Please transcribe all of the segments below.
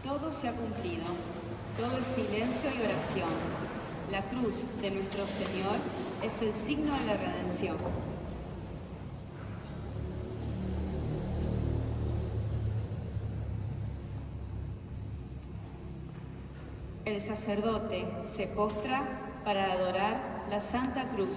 Todo se ha cumplido, todo es silencio y oración. La cruz de nuestro Señor es el signo de la redención. El sacerdote se postra para adorar la Santa Cruz.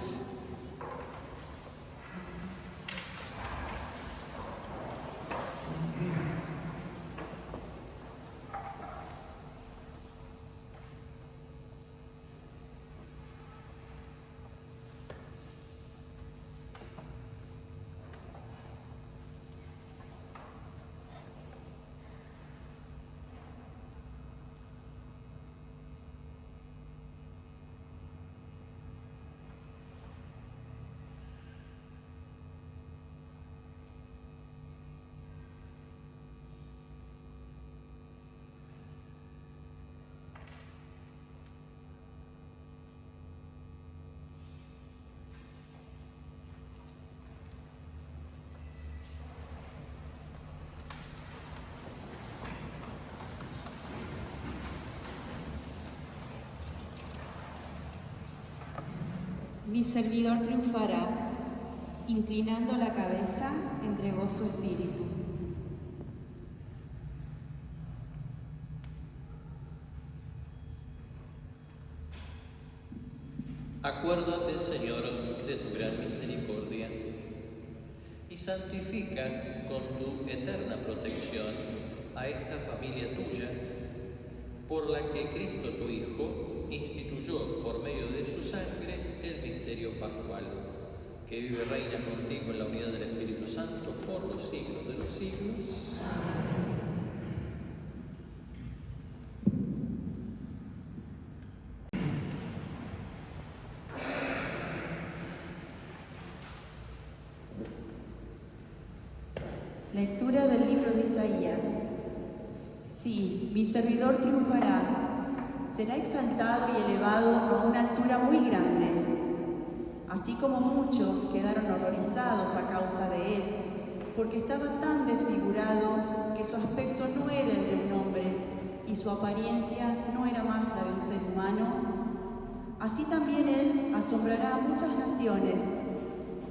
Mi servidor triunfará, inclinando la cabeza, entregó su espíritu. Acuérdate, Señor, de tu gran misericordia y santifica con tu eterna protección a esta familia tuya, por la que Cristo tu Hijo instituyó por medio de su sangre el misterio pascual, que vive y reina contigo en la unidad del Espíritu Santo por los siglos de los siglos. Amén. Lectura del libro de Isaías. Sí, mi servidor triunfará, será exaltado y elevado a una altura muy grande, así como muchos quedaron horrorizados a causa de él, porque estaba tan desfigurado que su aspecto no era el de un hombre y su apariencia no era más la de un ser humano. Así también él asombrará a muchas naciones,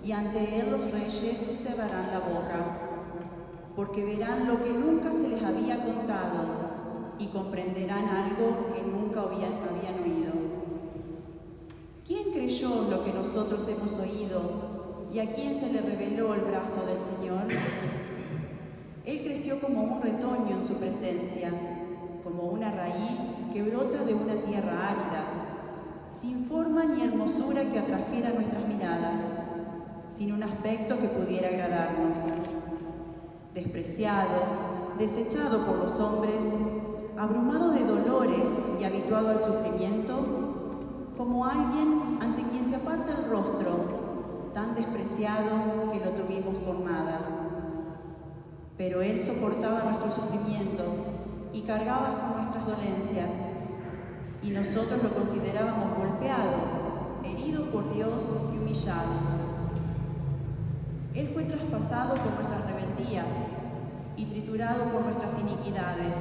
y ante él los reyes cerrarán la boca, porque verán lo que nunca se les había contado y comprenderán algo que nunca habían oído. ¿Quién creyó lo que nosotros hemos oído y a quién se le reveló el brazo del Señor? Él creció como un retoño en su presencia, como una raíz que brota de una tierra árida, sin forma ni hermosura que atrajera nuestras miradas, sin un aspecto que pudiera agradarnos. Despreciado, desechado por los hombres, abrumado de dolores y habituado al sufrimiento, como alguien ante quien se aparta el rostro, tan despreciado que lo tuvimos por nada. Pero él soportaba nuestros sufrimientos y cargaba con nuestras dolencias, y nosotros lo considerábamos golpeado, herido por Dios y humillado. Él fue traspasado por nuestras rebeldías y triturado por nuestras iniquidades.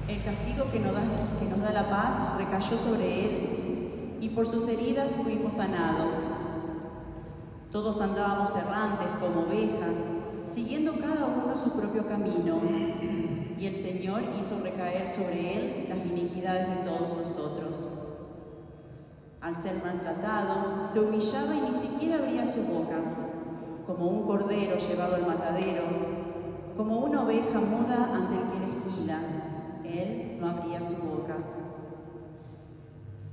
El castigo que nos da la paz recayó sobre él, y por sus heridas fuimos sanados. Todos andábamos errantes como ovejas, siguiendo cada uno su propio camino, y el Señor hizo recaer sobre él las iniquidades de todos nosotros. Al ser maltratado, se humillaba y ni siquiera abría su boca, como un cordero llevado al matadero, como una oveja muda ante el que la esquila, él no abría su boca.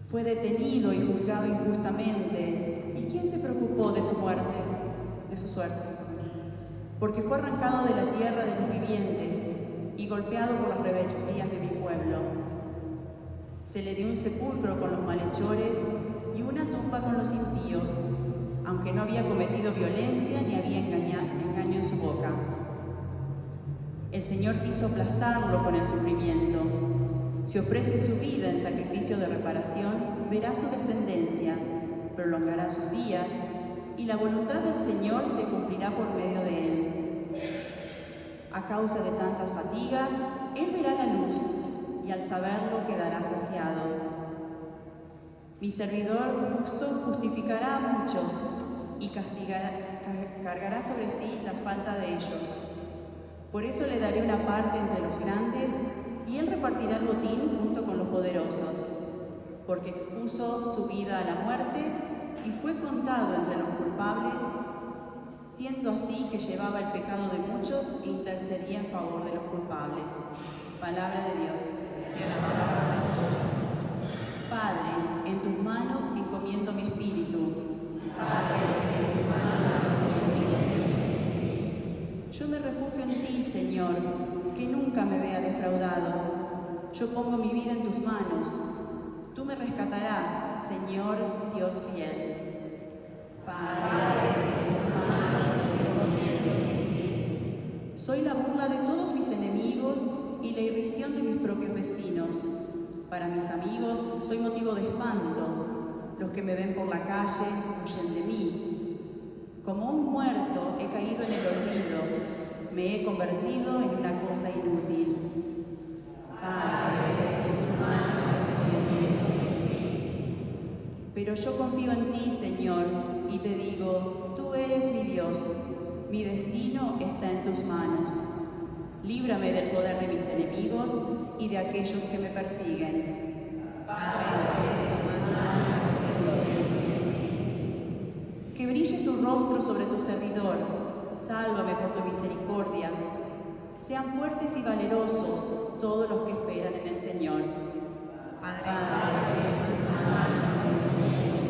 Fue detenido y juzgado injustamente, ¿y quién se preocupó de su muerte, de su suerte? Porque fue arrancado de la tierra de los vivientes y golpeado por las rebeldías de mi pueblo. Se le dio un sepulcro con los malhechores y una tumba con los impíos, aunque no había cometido violencia ni había engaño en su boca. El Señor quiso aplastarlo con el sufrimiento. Si ofrece su vida en sacrificio de reparación, verá su descendencia, prolongará sus días, y la voluntad del Señor se cumplirá por medio de él. A causa de tantas fatigas, él verá la luz y al saberlo quedará saciado. Mi servidor justo justificará a muchos y cargará sobre sí las faltas de ellos. Por eso le daré una parte entre los grandes y él repartirá el botín junto con los poderosos, porque expuso su vida a la muerte y fue contado entre los culpables, siendo así que llevaba el pecado de muchos e intercedía en favor de los culpables. Palabra de Dios. Te alabamos, Señor. Padre, en tus manos encomiendo mi espíritu. Padre, en tus manos encomiendo mi espíritu. Yo me refugio en ti, Señor, que nunca me vea defraudado. Yo pongo mi vida en tus manos. Tú me rescatarás, Señor, Dios fiel. Padre, en tus manos encomiendo mi espíritu. Soy la burla de todos mis enemigos y la irrisión de mis propios vecinos. Para mis amigos soy motivo de espanto. Los que me ven por la calle huyen de mí. Como un muerto he caído en el olvido. Me he convertido en una cosa inútil. Padre, en tus manos encomiendo mi espíritu. Pero yo confío en ti, Señor, y te digo, tú eres mi Dios. Mi destino está en tus manos. Líbrame del poder de mis enemigos y de aquellos que me persiguen. Padre, en tus manos encomiendo mi espíritu. Que brille tu rostro sobre tu servidor. Sálvame por tu misericordia. Sean fuertes y valerosos todos los que esperan en el Señor. Padre, en tus manos encomiendo mi espíritu.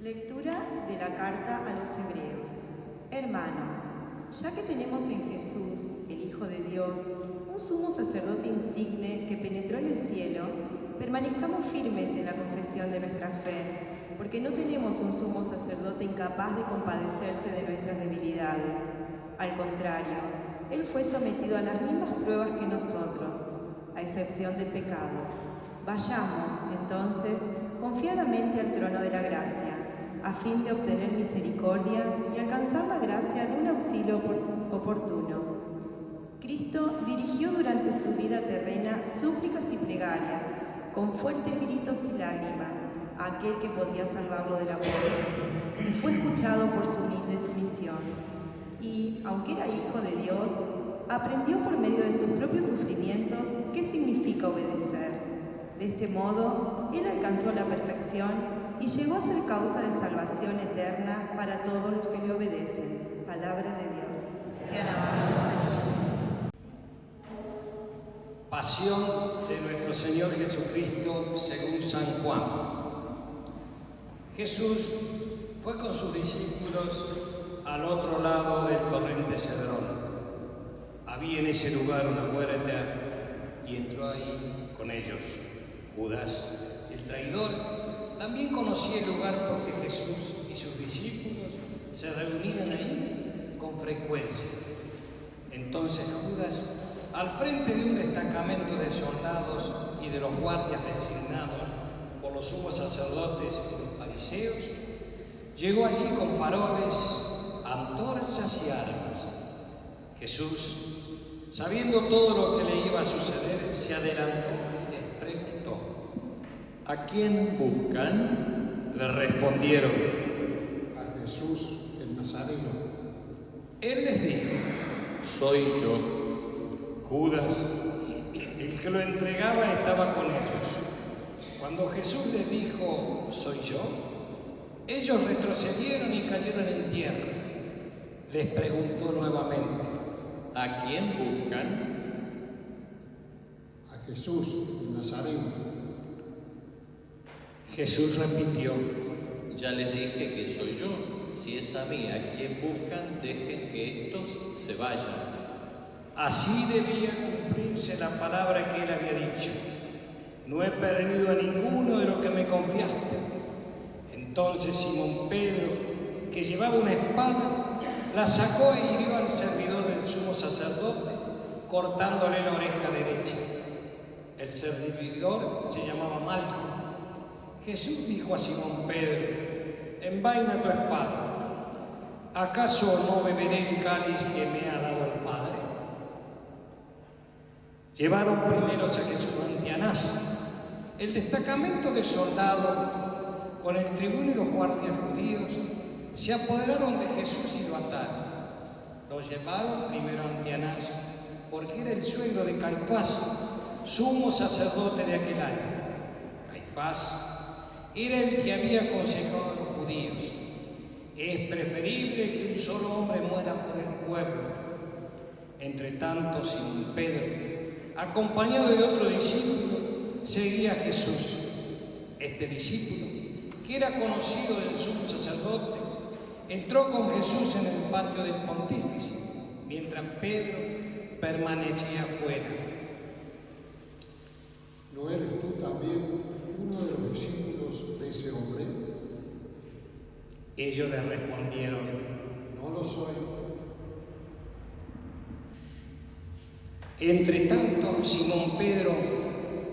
Lectura de la carta a los Hebreos. Hermanos, ya que tenemos en Jesús, el Hijo de Dios, un sumo sacerdote insigne que penetró en el cielo, permanezcamos firmes en la confesión de nuestra fe, porque no tenemos un sumo sacerdote incapaz de compadecerse de nuestras debilidades. Al contrario, Él fue sometido a las mismas pruebas que nosotros, a excepción del pecado. Vayamos, entonces, confiadamente al trono de la gracia, a fin de obtener misericordia y alcanzar la gracia de un auxilio oportuno. Cristo dirigió durante su vida terrena súplicas y plegarias, con fuertes gritos y lágrimas, a aquel que podía salvarlo de la muerte, y fue escuchado por su humilde sumisión. Y, aunque era hijo de Dios, aprendió por medio de sus propios sufrimientos qué significa obedecer. De este modo, Él alcanzó la perfección y llegó a ser causa de salvación eterna para todos los que le obedecen. Palabra de Dios. Te alabamos, Señor. Pasión de nuestro Señor Jesucristo según San Juan. Jesús fue con sus discípulos al otro lado del torrente Cedrón. Había en ese lugar una puerta y entró ahí con ellos. Judas, el traidor, también conocía el lugar porque Jesús y sus discípulos se reunían ahí con frecuencia. Entonces Judas, al frente de un destacamento de soldados y de los guardias designados por los sumos sacerdotes y los fariseos, llegó allí con faroles, antorchas y armas. Jesús, sabiendo todo lo que le iba a suceder, se adelantó y les preguntó: ¿A quién buscan? Le respondieron: a Jesús el Nazareno. Él les dijo: Soy yo. Judas, el que lo entregaba, estaba con ellos. Cuando Jesús les dijo: soy yo, ellos retrocedieron y cayeron en tierra. Les preguntó nuevamente: ¿A quién buscan? A Jesús el Nazareno. Jesús repitió: Ya les dije que soy yo. Si es a mí a quien buscan, dejen que estos se vayan. Así debía cumplirse la palabra que él había dicho: no he perdido a ninguno de los que me confiaste. Entonces Simón Pedro, que llevaba una espada, la sacó e hirió al servidor del sumo sacerdote, cortándole la oreja derecha. El servidor se llamaba Malco. Jesús dijo a Simón Pedro: envaina tu espada. ¿Acaso no beberé el cáliz que me ha dado el Padre? Llevaron primeros a Jesús ante Anás. El destacamento de soldados, con el tribuno y los guardias judíos, se apoderaron de Jesús y lo ataron. Lo llevaron primero ante Anás, porque era el suegro de Caifás, sumo sacerdote de aquel año. Caifás era el que había aconsejado a los judíos: es preferible que un solo hombre muera por el pueblo. Entre tanto, Simón Pedro, acompañado de otro discípulo, seguía a Jesús. Este discípulo, que era conocido del sumo sacerdote, entró con Jesús en el patio del pontífice, mientras Pedro permanecía afuera. ¿No eres tú también uno de los discípulos de ese hombre? Ellos le respondieron: No lo soy. Entre tanto, Simón Pedro,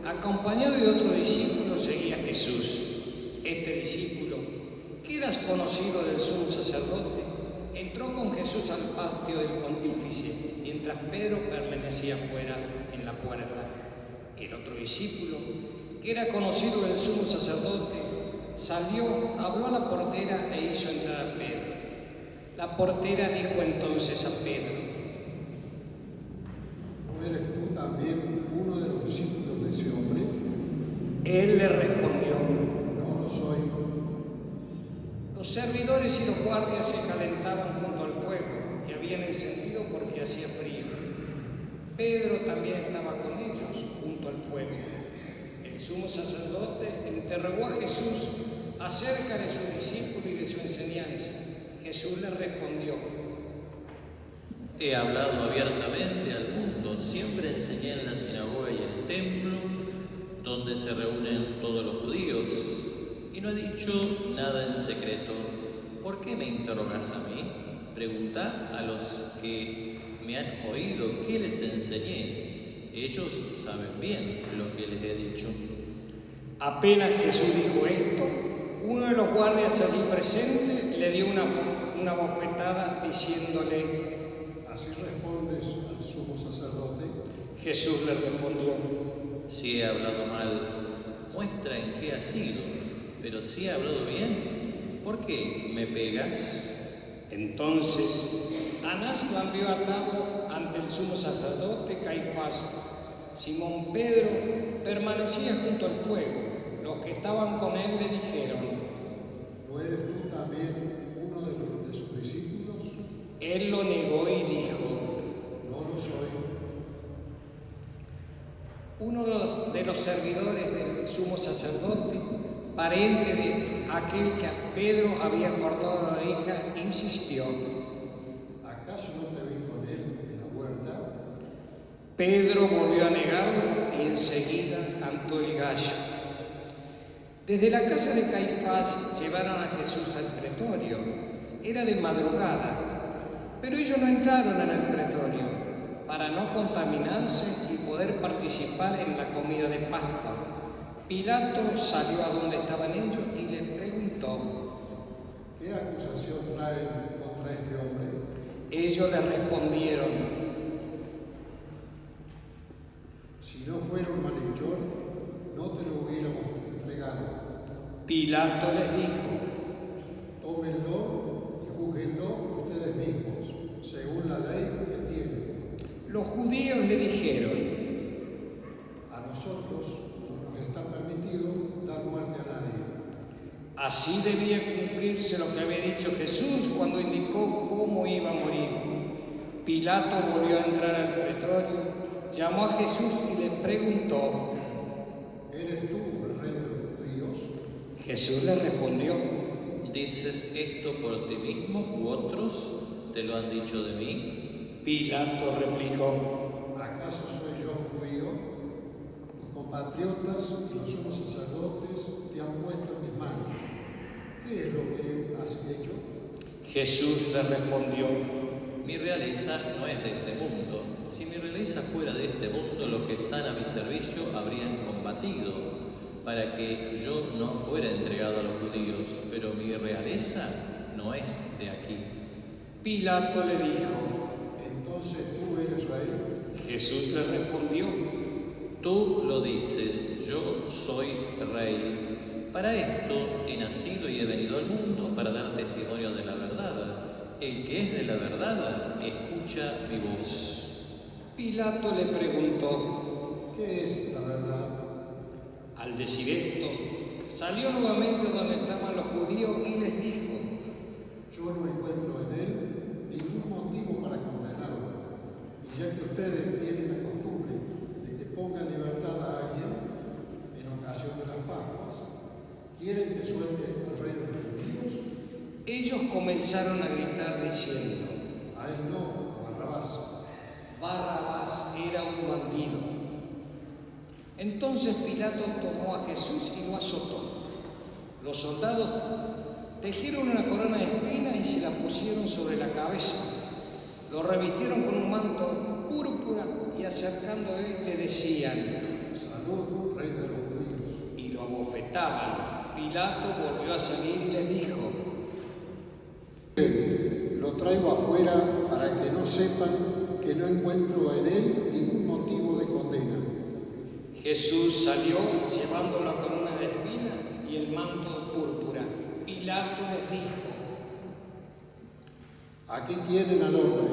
acompañado de otro discípulo, seguía a Jesús. Este discípulo, que era conocido del sumo sacerdote, entró con Jesús al patio del pontífice, mientras Pedro permanecía fuera en la puerta. El otro discípulo, que era conocido del sumo sacerdote, salió, habló a la portera e hizo entrar a Pedro. La portera dijo entonces a Pedro: ¿No eres tú también uno de los discípulos de ese hombre? Él le respondió: No lo soy. Los servidores y los guardias se calentaban junto al fuego que habían encendido porque hacía frío. Pedro también estaba con ellos junto al fuego. El sumo sacerdote interrogó a Jesús acerca de su discípulo y de su enseñanza. Jesús le respondió: He hablado abiertamente al mundo, siempre enseñé en la sinagoga y en el templo, donde se reúnen todos los judíos, y no he dicho nada en secreto. ¿Por qué me interrogas a mí? Preguntad a los que me han oído qué les enseñé. Ellos saben bien lo que les he dicho. Apenas Jesús dijo esto, uno de los guardias allí presentes le dio una bofetada diciéndole: ¿Así respondes al sumo sacerdote? Jesús le respondió: Si he hablado mal, muestra en qué ha sido, pero si he hablado bien, ¿por qué me pegas? Entonces Anás lo envió atado ante el sumo sacerdote Caifás. Simón Pedro permanecía junto al fuego. Los que estaban con él le dijeron: ¿No eres tú también uno de sus discípulos? Él lo negó y dijo: No lo soy. Uno de los servidores del sumo sacerdote, pariente de aquel que a Pedro había cortado la oreja, insistió: ¿Acaso no te vi con él en la huerta? Pedro volvió a negarlo y enseguida cantó el gallo. Desde la casa de Caifás llevaron a Jesús al pretorio. Era de madrugada, pero ellos no entraron en el pretorio para no contaminarse y poder participar en la comida de Pascua. Pilato salió a donde estaban ellos y le preguntó: ¿Qué acusación traen contra este hombre? Ellos le respondieron: Si no fuera un malhechor, no te lo hubiéramos entregado. Pilato les dijo: Tómenlo y júzguenlo ustedes mismos, según la ley que tienen. Los judíos le dijeron: A nosotros no nos está permitido dar muerte a nadie. así debía cumplirse lo que había dicho Jesús cuando indicó cómo iba a morir. Pilato volvió a entrar al pretorio, llamó a Jesús y le preguntó: ¿Eres tú el rey de los judíos? Jesús le respondió: ¿Dices esto por ti mismo u otros te lo han dicho de mí? Pilato replicó: ¿Acaso soy yo judío? Tus compatriotas y los sumos sacerdotes te han puesto en mis manos. ¿Qué es lo que has hecho? Jesús le respondió: Mi realeza no es de este mundo. Si mi realeza fuera de este mundo, los que están a mi servicio habrían combatido para que yo no fuera entregado a los judíos, pero mi realeza no es de aquí. Pilato le dijo. Entonces tú eres rey. Jesús le respondió. Tú lo dices, yo soy rey. Para esto he nacido y he venido al mundo, para dar testimonio de la verdad. El que es de la verdad, escucha mi voz. Pilato le preguntó. ¿Qué es la verdad? Al decir esto, salió nuevamente donde estaban los judíos y les dijo. Yo no encuentro en él ningún motivo para condenarlo. Y ya que ustedes tienen la costumbre de que pongan libertad a alguien en ocasión de las Pascuas, ¿quieren que suelte al rey de los judíos? Ellos comenzaron a gritar diciendo. A él no, a Barrabás. Barrabás era un bandido. Entonces Pilato tomó a Jesús y lo azotó. Los soldados tejieron una corona de espinas y se la pusieron sobre la cabeza. Lo revistieron con un manto púrpura y acercando a él le decían, Salud, rey de los judíos. y lo abofetaban. Pilato volvió a salir y les dijo, Lo traigo afuera para que no sepan que no encuentro en él ningún motivo de condena. Jesús salió llevando la corona de espinas y el manto púrpura. Pilato les dijo, Aquí tienen al hombre.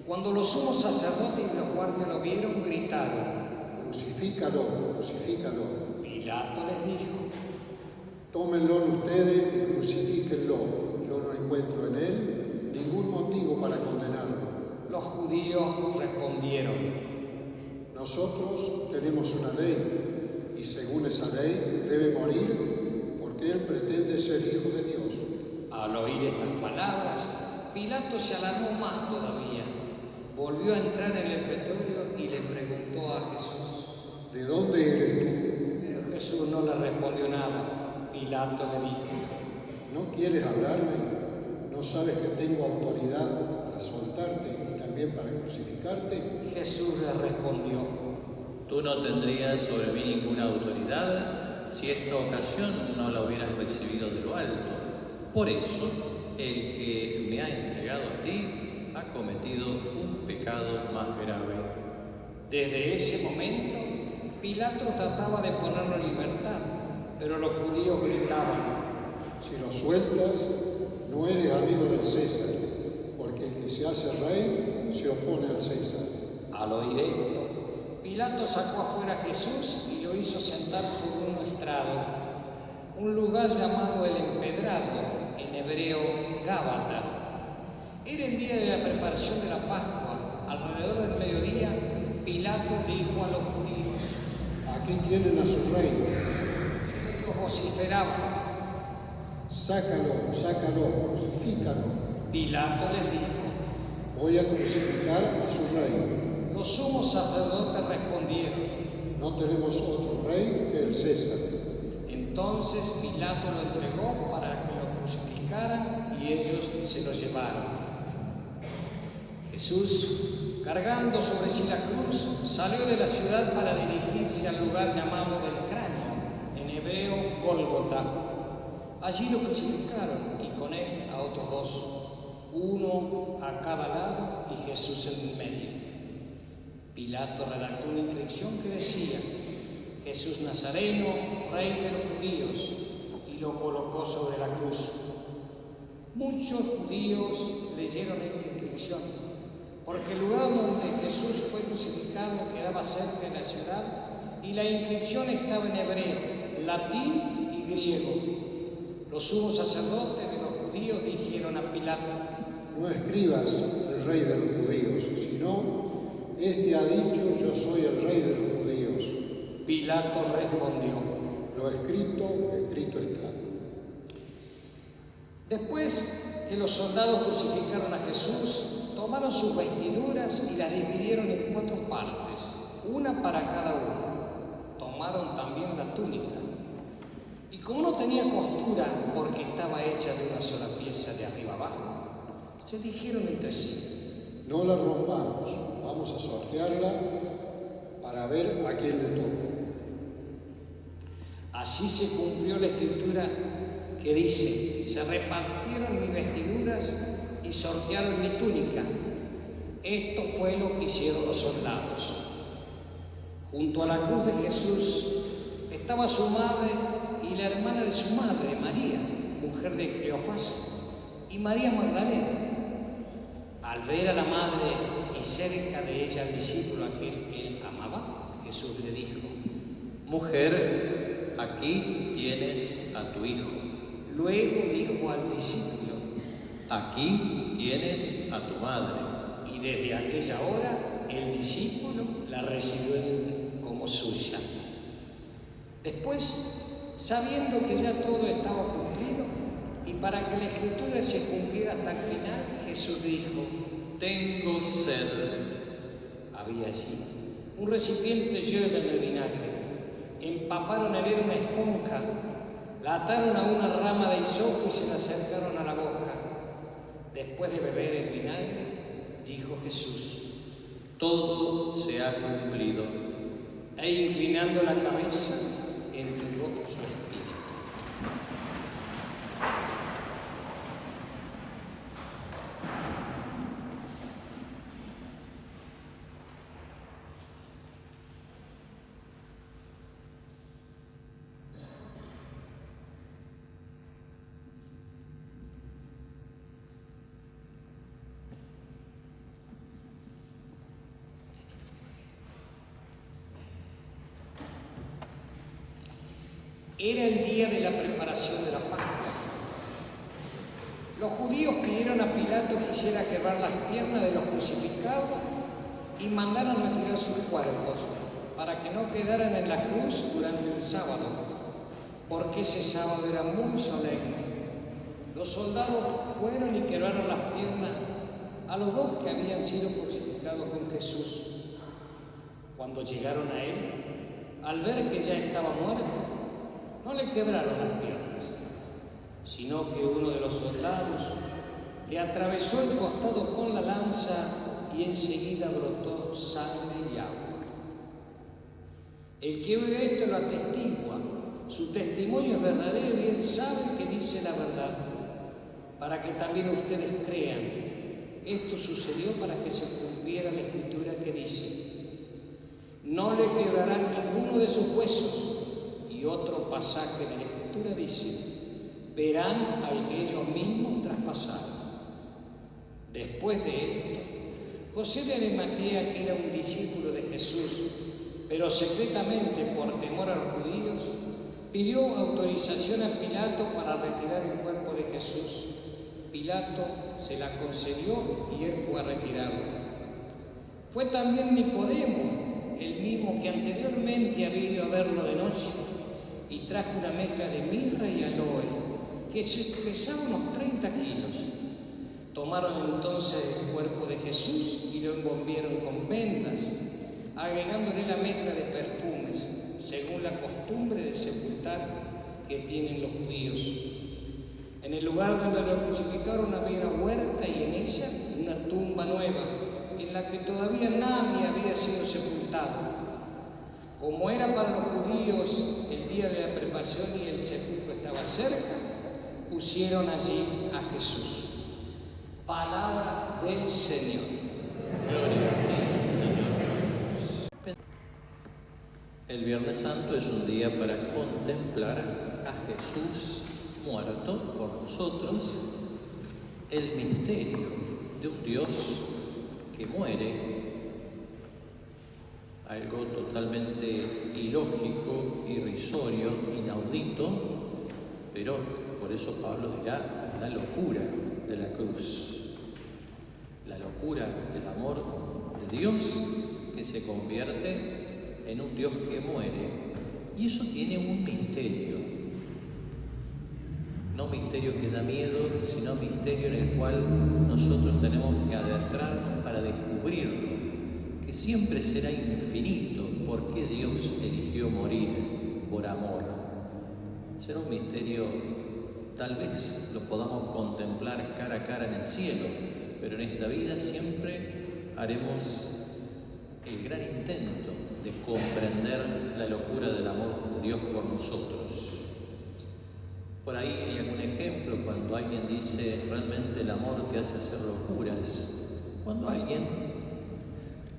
cuando los sumos sacerdotes y los guardias lo vieron, gritaron. Crucifícalo, crucifícalo. Pilato les dijo, Tómenlo ustedes y crucifíquenlo. Yo no encuentro en él ningún motivo para condenarlo. los judíos respondieron, Nosotros tenemos una ley y según esa ley debe morir porque él pretende ser hijo de Dios. al oír estas palabras, Pilato se alarmó más todavía. Volvió a entrar en el pretorio y le preguntó a Jesús. ¿De dónde eres tú? Pero Jesús no le respondió nada. Pilato le dijo, ¿No quieres hablarme? ¿No sabes que tengo autoridad para soltarte y también para crucificarte? Jesús le respondió, Tú no tendrías sobre mí ninguna autoridad si esta ocasión no la hubieras recibido de lo alto. Por eso, el que me ha entregado a ti ha cometido un pecado más grave. Desde ese momento, Pilato trataba de ponerlo en libertad, pero los judíos gritaban, Si lo sueltas, no eres amigo del César, porque el que se hace rey se opone al César. al oír esto, Pilato sacó afuera a Jesús y lo hizo sentar sobre un estrado, un lugar llamado el Empedrado, en hebreo Gábata. Era el día de la preparación de la Pascua. Alrededor del mediodía, Pilato dijo a los judíos, Aquí tienen a su rey. ellos vociferaban. Sácalo, sácalo, crucifícalo. Pilato les dijo, Voy a crucificar a su rey. los sumos sacerdotes respondieron. No tenemos otro rey que el César. Entonces Pilato lo entregó para que lo crucificaran y ellos se lo llevaron. Jesús, cargando sobre sí la cruz, salió de la ciudad para dirigirse al lugar llamado del Cráneo, en hebreo Gólgota. Allí lo crucificaron y con él a otros dos, uno a cada lado y Jesús en el medio. Pilato redactó una inscripción que decía, Jesús Nazareno, Rey de los judíos, y lo colocó sobre la cruz. Muchos judíos leyeron esta inscripción, porque el lugar donde Jesús fue crucificado quedaba cerca de la ciudad y la inscripción estaba en hebreo, latín y griego. Los sumos sacerdotes de los judíos dijeron a Pilato, No escribas el rey de los judíos, sino, este ha dicho, yo soy el rey de los judíos. Pilato respondió, Lo escrito, escrito está. Después que los soldados crucificaron a Jesús, tomaron sus vestiduras y las dividieron en 4 partes, una para cada uno. Tomaron también la túnica. Y como no tenía costura porque estaba hecha de una sola pieza de arriba abajo, se dijeron entre sí, No la rompamos, vamos a sortearla para ver a quién le toca. así se cumplió la escritura que dice, se repartieron mis vestiduras y sortearon mi túnica. Esto fue lo que hicieron los soldados. Junto a la cruz de Jesús estaba su madre y la hermana de su madre, María, mujer de Cleofás, y María Magdalena. Al ver a la madre y cerca de ella al discípulo a quien él amaba, Jesús le dijo: Mujer, aquí tienes a tu hijo. Luego dijo al discípulo: Aquí tienes a tu madre. Y desde aquella hora el discípulo la recibió como suya. Después, sabiendo que ya todo estaba cumplido y para que la escritura se cumpliera hasta el final, Jesús dijo: Tengo sed. Había allí un recipiente lleno de vinagre. Empaparon en él una esponja, la ataron a una rama de hisopo y se la acercaron a la boca. Después de beber el vinagre, dijo Jesús: Todo se ha cumplido. E inclinando la cabeza, entregó su espíritu. Era el día de la preparación de la Pascua. Los judíos pidieron a Pilato que hiciera quebrar las piernas de los crucificados y mandaron retirar sus cuerpos para que no quedaran en la cruz durante el sábado, porque ese sábado era muy solemne. Los soldados fueron y quebraron las piernas a los dos que habían sido crucificados con Jesús. Cuando llegaron a él, al ver que ya estaba muerto, no le quebraron las piernas, sino que uno de los soldados le atravesó el costado con la lanza y enseguida brotó sangre y agua. El que oye esto lo atestigua, su testimonio es verdadero y él sabe que dice la verdad, para que también ustedes crean. Esto sucedió para que se cumpliera la escritura que dice: no le quebrarán ninguno de sus huesos. Y otro pasaje de la Escritura dice: verán al que ellos mismos traspasaron. Después de esto, José de Arimatea, que era un discípulo de Jesús, pero secretamente por temor a los judíos, pidió autorización a Pilato para retirar el cuerpo de Jesús. Pilato se la concedió y él fue a retirarlo. Fue también Nicodemo, el mismo que anteriormente había ido a verlo de noche, y trajo una mezcla de mirra y aloe, que pesaba unos 30 kilos. Tomaron entonces el cuerpo de Jesús y lo envolvieron con vendas, agregándole la mezcla de perfumes, según la costumbre de sepultar que tienen los judíos. En el lugar donde lo crucificaron había una huerta y en ella una tumba nueva, en la que todavía nadie había sido sepultado. Como era para los judíos el día de la preparación y el sepulcro estaba cerca, pusieron allí a Jesús. Palabra del Señor. Gloria a ti, Señor. El Viernes Santo es un día para contemplar a Jesús muerto por nosotros, el misterio de un Dios que muere. Algo totalmente ilógico, irrisorio, inaudito, pero por eso Pablo dirá la locura de la cruz, la locura del amor de Dios que se convierte en un Dios que muere. Y eso tiene un misterio, no misterio que da miedo, sino misterio en el cual nosotros tenemos que adentrarnos para descubrirlo, que siempre será infinito. ¿Por qué Dios eligió morir por amor? Será un misterio, tal vez lo podamos contemplar cara a cara en el cielo, pero en esta vida siempre haremos el gran intento de comprender la locura del amor de Dios por nosotros. Por ahí hay algún ejemplo ejemplo, cuando alguien dice realmente el amor te hace hacer locuras, cuando alguien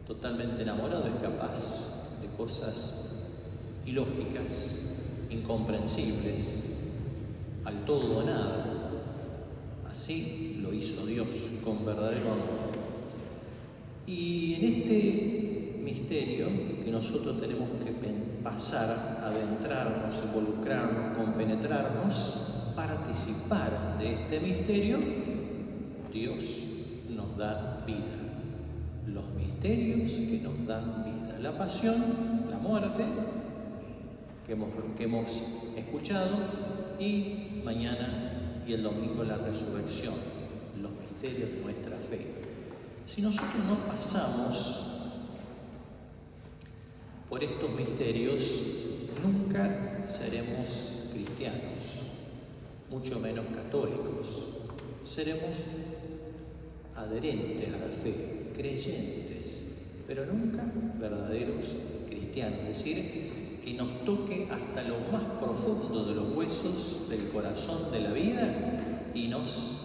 totalmente enamorado es capaz de cosas ilógicas, incomprensibles, al todo o nada. Así lo hizo Dios con verdadero amor. Y en este misterio que nosotros tenemos que pasar, adentrarnos, involucrarnos, compenetrarnos, participar de este misterio, Dios nos da vida. Los misterios que nos dan vida. La pasión, la muerte, que hemos escuchado, y mañana y el domingo la resurrección, los misterios de nuestra fe. Si nosotros no pasamos por estos misterios, nunca seremos cristianos, mucho menos católicos. Seremos adherentes a la fe, creyentes, pero nunca verdaderos cristianos. Es decir, que nos toque hasta lo más profundo de los huesos del corazón de la vida y nos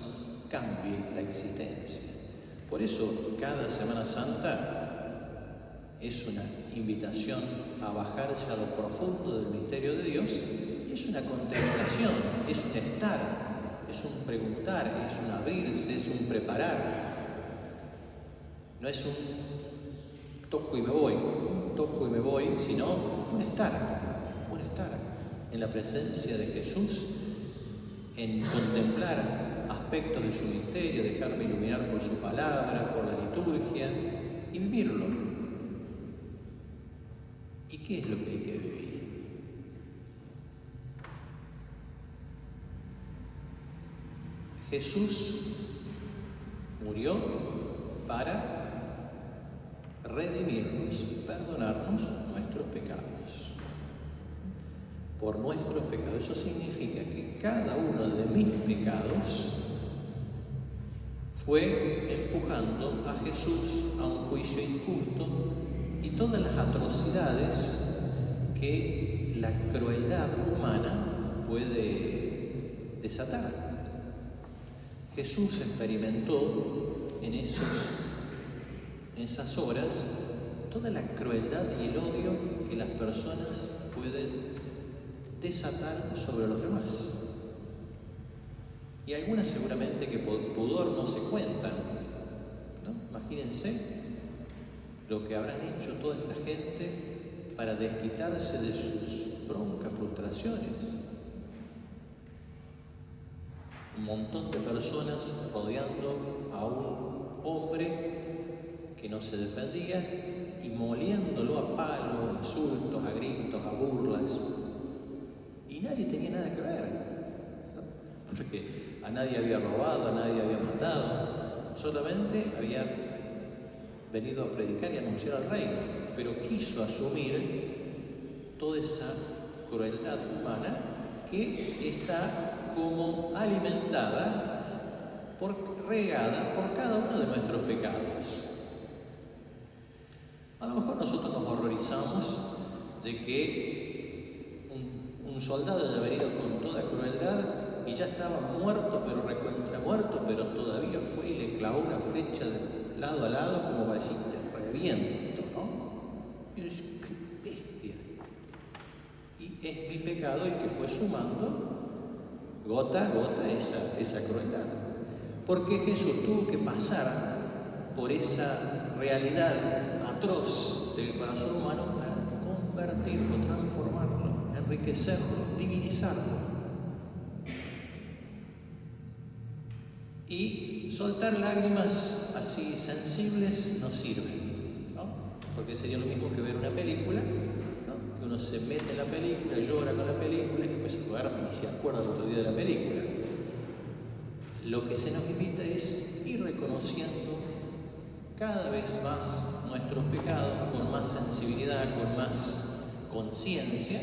cambie la existencia. Por eso, cada Semana Santa es una invitación a bajarse a lo profundo del misterio de Dios. Es una contemplación, es un estar, es un preguntar, es un abrirse, es un preparar. No es un toco y me voy, sino un estar en la presencia de Jesús, en contemplar aspectos de su misterio, dejarme iluminar por su palabra, por la liturgia y vivirlo. ¿Y qué es lo que hay que vivir? Jesús murió para redimirnos, perdonarnos nuestros pecados. Por nuestros pecados. Eso significa que cada uno de mis pecados fue empujando a Jesús a un juicio injusto y todas las atrocidades que la crueldad humana puede desatar. Jesús experimentó en esas horas toda la crueldad y el odio que las personas pueden desatar sobre los demás. Y algunas seguramente que por pudor no se cuentan, ¿no? Imagínense lo que habrán hecho toda esta gente para desquitarse de sus broncas, frustraciones. Un montón de personas rodeando a un hombre que no se defendía y moliéndolo a palos, insultos, a gritos, a burlas. Y nadie tenía nada que ver, ¿no? Porque a nadie había robado, a nadie había matado, solamente había venido a predicar y anunciar al reino, pero quiso asumir toda esa crueldad humana que está como alimentada, regada por cada uno de nuestros pecados. A lo mejor nosotros nos horrorizamos de que un soldado haya venido con toda crueldad y ya estaba muerto, pero recontra muerto, pero todavía fue y le clavó una flecha de lado a lado como para decir, te reviento, ¿no? Y yo digo, qué bestia. Y es mi pecado el que fue sumando gota a gota esa crueldad. Porque Jesús tuvo que pasar por esa realidad atroz del corazón humano para convertirlo, transformarlo, enriquecerlo, divinizarlo. Y soltar lágrimas así sensibles no sirve, ¿no? Porque sería lo mismo que ver una película, ¿no? Que uno se mete en la película, llora con la película y después se duerme y se acuerda el otro día de la película. Lo que se nos invita es ir reconociendo cada vez más nuestros pecados, con más sensibilidad, con más conciencia,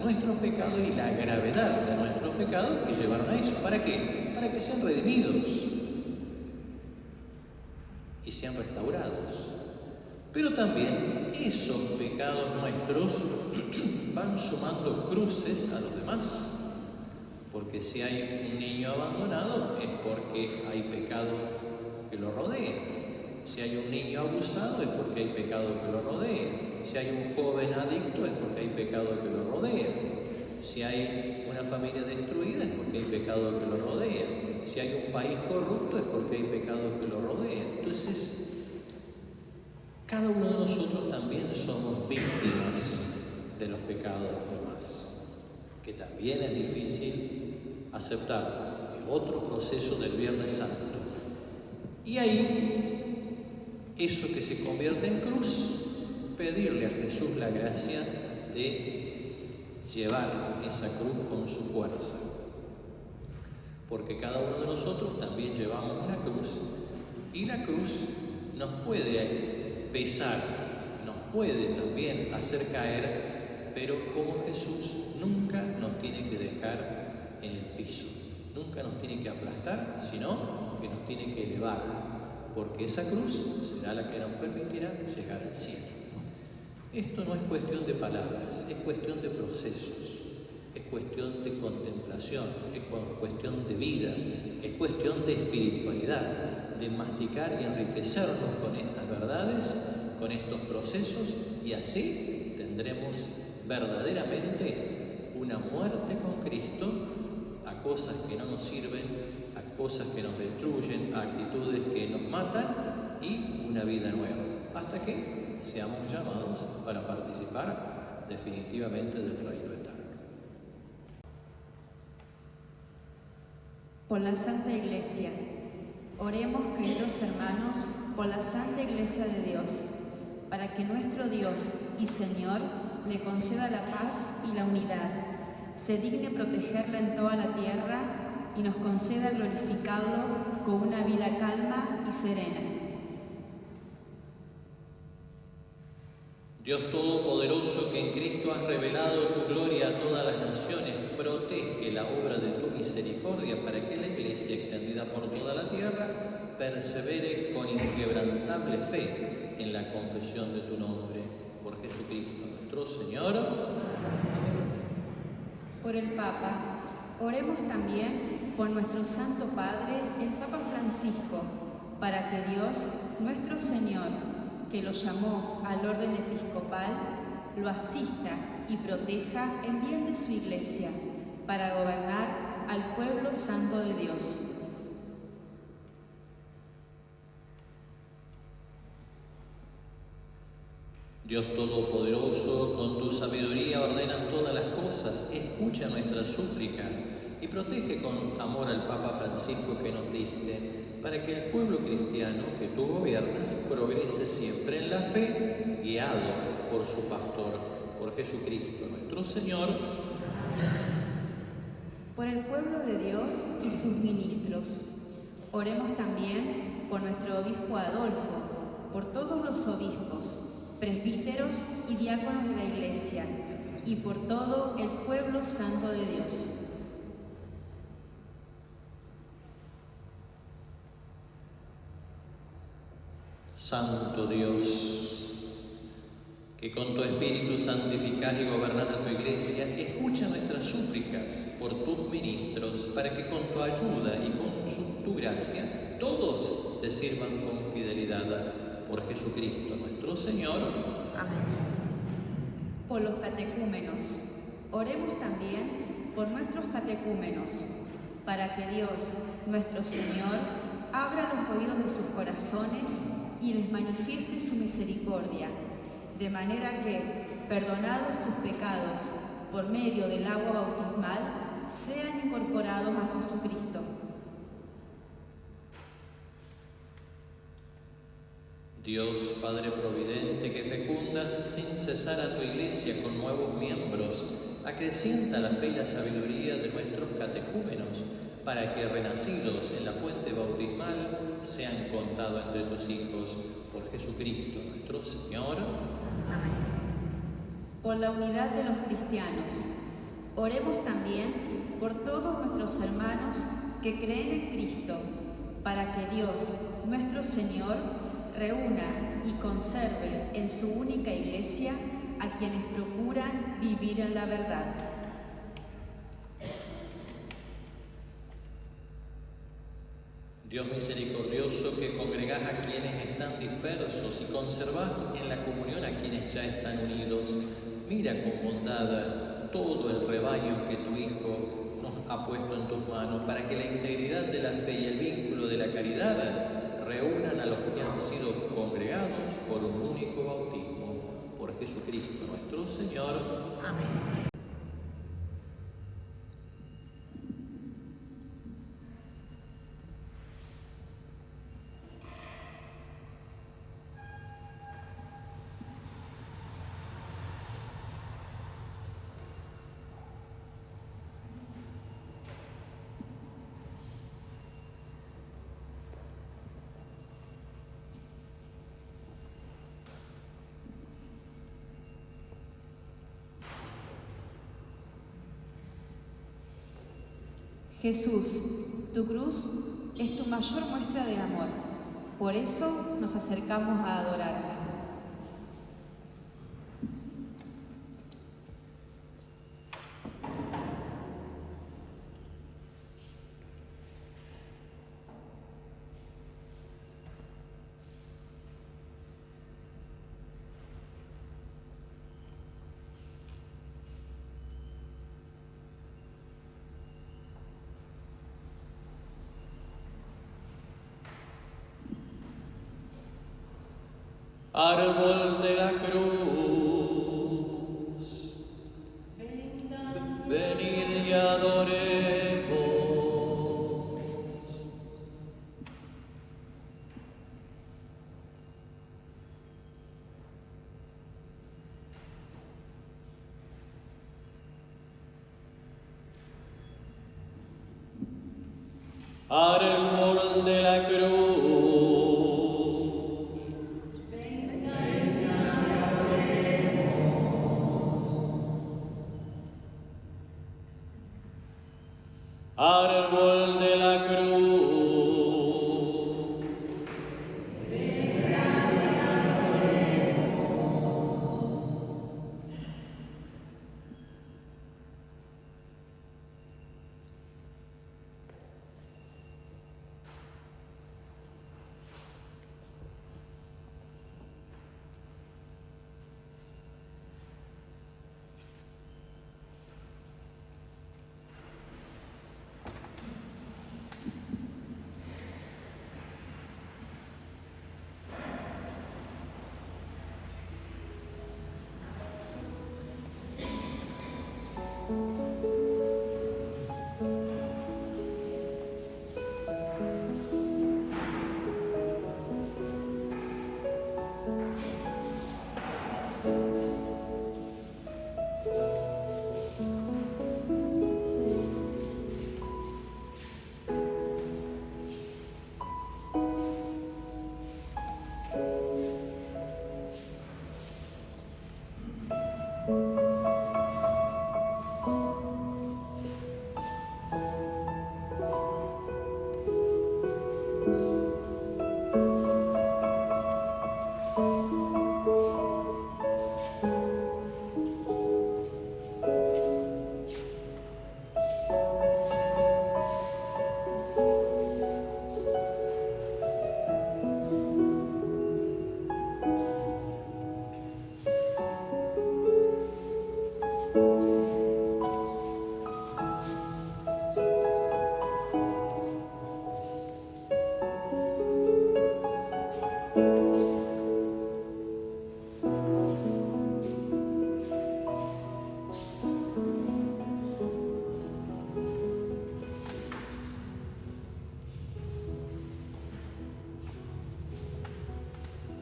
nuestros pecados y la gravedad de nuestros pecados que llevaron a eso. ¿Para qué? Para que sean redimidos y sean restaurados. Pero también esos pecados nuestros van sumando cruces a los demás. Porque si hay un niño abandonado es porque hay pecado que lo rodea. Si hay un niño abusado es porque hay pecado que lo rodea. Si hay un joven adicto es porque hay pecado que lo rodea. Si hay una familia destruida es porque hay pecado que lo rodea. Si hay un país corrupto es porque hay pecado que lo rodea. Entonces, cada uno de nosotros también somos víctimas de los pecados de los demás, que también es difícil aceptar. Es otro proceso del Viernes Santo. Y ahí, eso que se convierte en cruz, pedirle a Jesús la gracia de llevar esa cruz con su fuerza. Porque cada uno de nosotros también llevamos una cruz, y la cruz nos puede pesar, nos puede también hacer caer, pero como Jesús nunca nos tiene que dejar en el piso, nunca nos tiene que aplastar, sino que nos tiene que elevar, porque esa cruz será la que nos permitirá llegar al cielo. Esto no es cuestión de palabras, es cuestión de procesos, es cuestión de contemplación, es cuestión de vida, es cuestión de espiritualidad, de masticar y enriquecernos con estas verdades, con estos procesos, y así tendremos verdaderamente una muerte con Cristo a cosas que no nos sirven, a cosas que nos destruyen, a actitudes que nos matan, y una vida nueva, hasta que seamos llamados para participar definitivamente del reino eterno. Por la Santa Iglesia, oremos, queridos hermanos, por la Santa Iglesia de Dios, para que nuestro Dios y Señor le conceda la paz y la unidad, se digne protegerla en toda la tierra y nos conceda glorificarlo con una vida calma y serena. Dios Todopoderoso, que en Cristo has revelado tu gloria a todas las naciones, protege la obra de tu misericordia para que la Iglesia, extendida por toda la tierra, persevere con inquebrantable fe en la confesión de tu nombre. Por Jesucristo nuestro Señor. Por el Papa, oremos también por nuestro Santo Padre, el Papa Francisco, para que Dios, nuestro Señor, que lo llamó al orden episcopal, lo asista y proteja en bien de su Iglesia, para gobernar al pueblo santo de Dios. Dios Todopoderoso, con tu sabiduría ordenas todas las cosas, escucha nuestra súplica y protege con amor al Papa Francisco que nos diste, para que el pueblo cristiano que tú gobiernas progrese siempre en la fe, guiado por su pastor, por Jesucristo nuestro Señor. Por el pueblo de Dios y sus ministros, oremos también por nuestro obispo Adolfo, por todos los obispos, presbíteros y diáconos de la Iglesia, y por todo el pueblo santo de Dios. Santo Dios, que con tu Espíritu santificás y gobernás a tu Iglesia, escucha nuestras súplicas por tus ministros, para que con tu ayuda y con tu gracia todos te sirvan con fidelidad. Por Jesucristo nuestro Señor. Amén. Por los catecúmenos, oremos también por nuestros catecúmenos, para que Dios, nuestro Señor, abra los oídos de sus corazones y les manifieste su misericordia, de manera que, perdonados sus pecados por medio del agua bautismal, sean incorporados a Jesucristo. Dios Padre Providente, que fecundas sin cesar a tu Iglesia con nuevos miembros, acrecienta la fe y la sabiduría de nuestros catecúmenos, para que, renacidos en la fuente bautismal, sean contados entre tus hijos. Por Jesucristo nuestro Señor. Amén. Por la unidad de los cristianos, oremos también por todos nuestros hermanos que creen en Cristo, para que Dios, nuestro Señor, reúna y conserve en su única Iglesia a quienes procuran vivir en la verdad. Dios misericordioso, que congregás a quienes están dispersos y conservás en la comunión a quienes ya están unidos, mira con bondad todo el rebaño que tu Hijo nos ha puesto en tus manos, para que la integridad de la fe y el vínculo de la caridad reúnan a los que han sido congregados por un único bautismo, por Jesucristo nuestro Señor. Amén. Jesús, tu cruz es tu mayor muestra de amor. Por eso nos acercamos a adorarte. Árbol de la cruz, venid y adoremos. Árbol de la cruz, árbol de la cruz,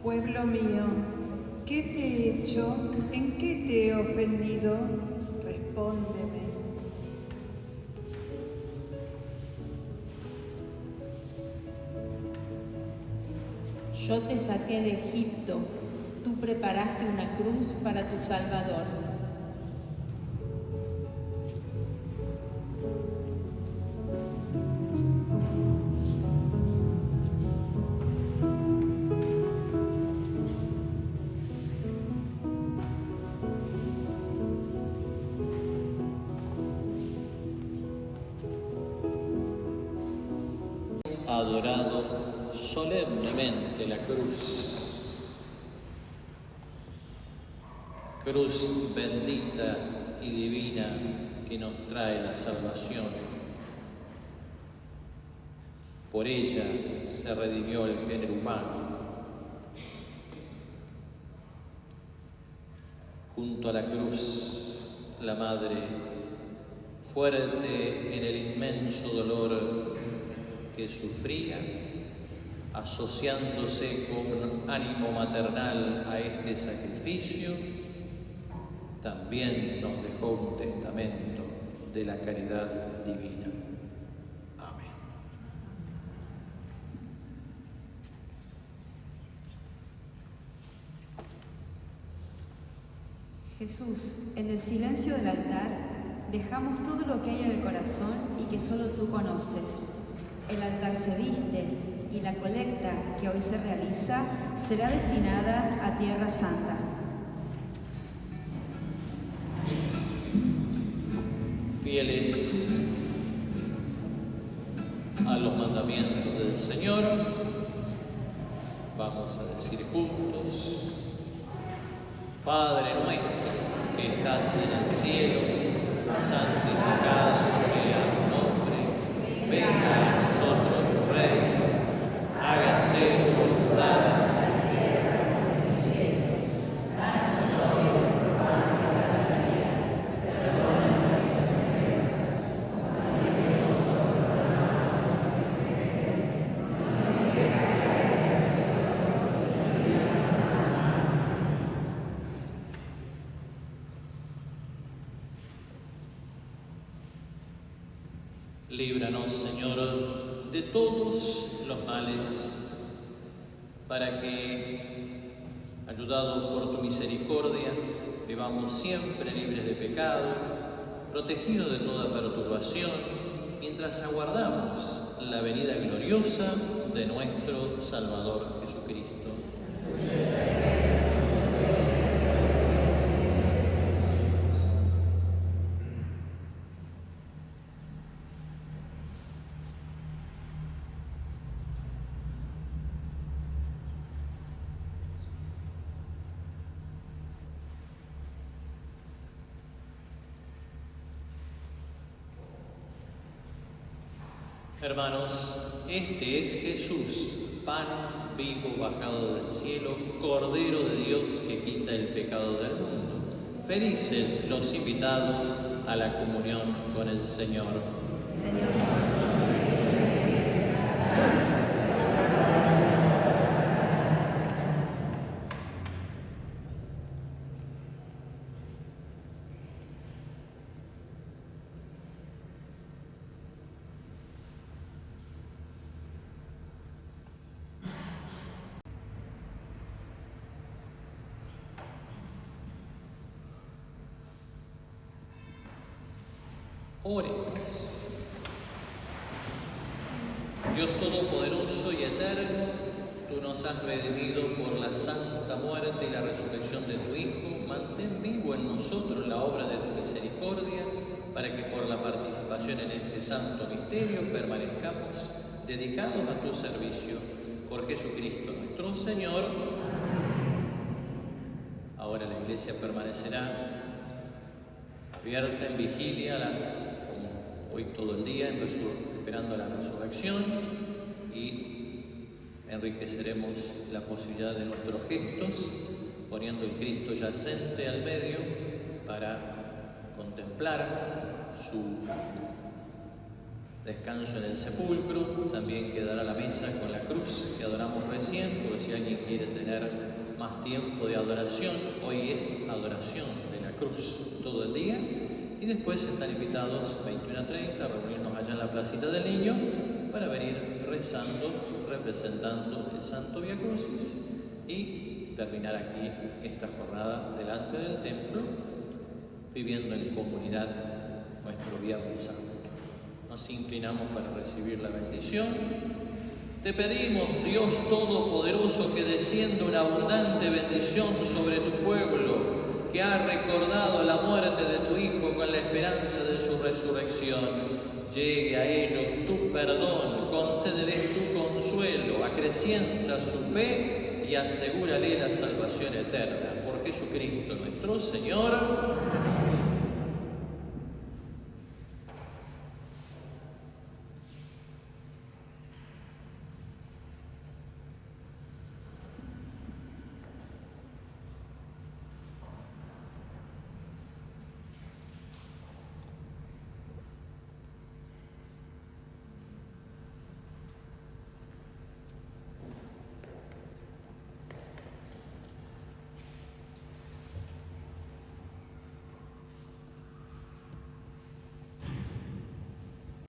Pueblo mío, ¿qué te he hecho? ¿En qué te he ofendido? Respóndeme. Yo te saqué de Egipto, tú preparaste una cruz para tu Salvador. adorado solemnemente la cruz. Cruz bendita y divina que nos trae la salvación. Por ella se redimió el género humano. Junto a la cruz, la Madre, fuerte en el inmenso dolor que sufría, asociándose con ánimo maternal a este sacrificio, también nos dejó un testamento de la caridad divina. Amén. Jesús, en el silencio del altar, dejamos todo lo que hay en el corazón y que solo tú conoces. El altar se viste y la colecta que hoy se realiza será destinada a Tierra Santa. Fieles a los mandamientos del Señor, vamos a decir juntos: Padre nuestro que estás en el cielo, santificado sea tu nombre, venga a nosotros tu reino, hágase tu voluntad. Líbranos, Señor, de todos los males, para que, ayudados por tu misericordia, vivamos siempre libres de pecado, protegidos de toda perturbación, mientras aguardamos la venida gloriosa de nuestro Salvador Jesucristo. Hermanos, este es Jesús, pan vivo bajado del cielo, Cordero de Dios que quita el pecado del mundo. Felices los invitados a la comunión con el Señor. Oremos. Dios Todopoderoso y Eterno, tú nos has redimido por la santa muerte y la resurrección de tu Hijo. Mantén vivo en nosotros la obra de tu misericordia, para que por la participación en este santo misterio permanezcamos dedicados a tu servicio. Por Jesucristo nuestro Señor. Ahora la Iglesia permanecerá abierta en vigilia, como hoy todo el día, esperando la resurrección, y enriqueceremos la posibilidad de nuestros gestos, poniendo el Cristo yacente al medio para contemplar su descanso en el sepulcro. También quedará la mesa con la cruz que adoramos recién, por si alguien quiere tener más tiempo de adoración. Hoy es adoración de la cruz todo el día, y después están invitados 21:30 a reunirnos allá en la placita del Niño para venir rezando, representando el Santo Vía Crucis, y terminar aquí esta jornada delante del templo, viviendo en comunidad nuestro Viernes Santo. Nos inclinamos para recibir la bendición. Te pedimos, Dios Todopoderoso, que descienda una abundante bendición sobre tu pueblo, que ha recordado la muerte de tu Hijo con la esperanza de su resurrección. Llegue a ellos tu perdón, concédeles tu consuelo, acrecienta su fe y asegúrale la salvación eterna. Por Jesucristo nuestro Señor. Amén.